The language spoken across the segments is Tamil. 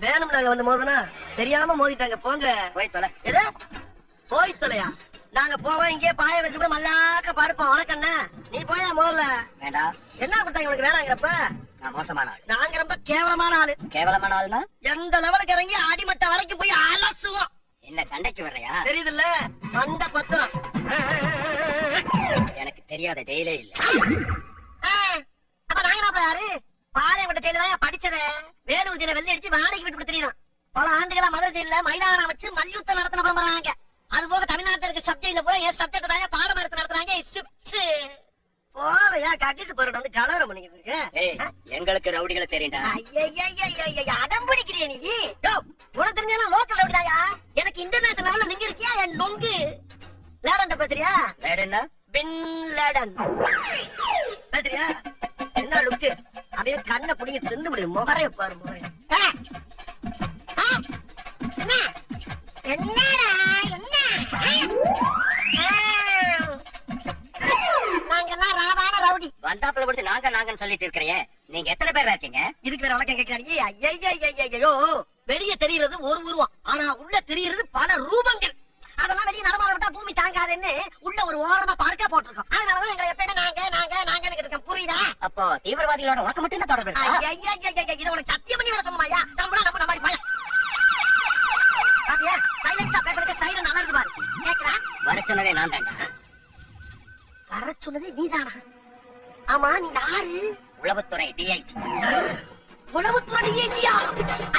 வேணும் நாங்க வந்து மோதனா தெரியாம மோதிட்டாங்க போங்க. போய் தொலை. எது போய் தொலையா? நாங்க போவோம் இங்கே பாய வச்சுட்டு மல்லாக்க படுப்போம். உனக்கண்ணா நீ போயா மோதல. வேண்டாம். என்ன கொடுத்தாங்க உனக்கு வேணாங்கிறப்ப? நான் மோசமான ஆளு. நாங்க ரொம்ப கேவலமான ஆளு. கேவலமான ஆளுனா எந்த லெவலுக்கு இறங்கி அடிமட்ட வரைக்கும் போய் அலசுவோம். என்ன சண்டைக்கு வர்றியா? தெரியுதுல்ல மண்ட பத்திரம். எனக்கு தெரியாத ஜெயிலே இல்ல. அப்ப நாங்க யாரு? பாளையங்கோட்டை ஜெயில தான் படிச்சத. வேலூர் ஜெயில வெள்ளை அடிச்சு வாடகைக்கு விட்டு கொடுத்துறீங்க. பல ஆண்டுகளா மதுரை ஜெயில மைதானம் வச்சு மல்யுத்தம் நடத்தின பண்றாங்க. அது போக தமிழ்நாட்டில் இருக்க சப்ஜெக்ட்ல பூரா என் சப்ஜெக்ட் தாங்க பாடம் எடுத்து நடத்துறாங்க. போவையா கக்கிட்டு போறோம் வந்து கலவரம் பண்ணிக்கிட்டு இருக்கு. எங்களுக்கு ரவுடிகளை தெரியுண்டா. அடம் பிடிக்கிறிய நீ? உனக்கு தெரிஞ்சாலும் லோக்கல் ரவுடிதாயா. எனக்கு இன்டர்நேஷனல் லெவல்ல லிங்க் இருக்கியா? என் நொங்கு லேடன் பேசுறியா? லேடன்னா பின் லேடன் பேசுறியா? என்ன லுக்கு? அப்படியே கண்ணை பிடிங்க தின்னு முடியும். முகரைய பாரு முகரை. என்னடா என்ன? நாங்கெல்லாம் ராவான ரவுடி. வந்தாப்புல பிடிச்சு நாங்கன்னு சொல்லிட்டு இருக்கிறீங்க. நீங்க எத்தனை பேர் இருக்கீங்க? இதுக்கு வேற வழக்கம் கேட்கிறாங்க. ஐயோ வெளியே தெரிகிறது ஒரு உருவம், ஆனா உள்ள தெரிகிறது பல ரூபங்கள். அதெல்லாம் வெளியே நடமாட விட்டா பூமி தாங்காதுன்னு உள்ள ஒரு ஓரமா பார்க்க போட்டிருக்கோம். அதனாலதான் எங்களை எப்பயுமே நாங்க இருக்கோம். புரியுதா? அப்போ தீவிரவாதிகளோட உனக்கு மட்டும் தான் தொடர்பு இருக்கா? இது உனக்கு சத்தியம் பண்ணி வளர்க்கணுமாயா? நம்ம மாதிரி பயம். பாத்தியா சைலன்ஸா பேசுறதுக்கு சைலன் நல்லா இருக்கு பாரு. கேக்குறா? வர சொன்னதே நான் தான்டா. வர சொன்னதே நீதானா? ஆமா நீ யாரு? உளவுத்துறை டிஐஜி. உளவுத்துறை டிஐஜியா?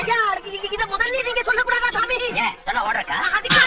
ஐயா இத முதல்ல நீங்க சொல்லக்கூடாதா சாமி? சொன்ன ஓடுறக்கா? அதுக்கு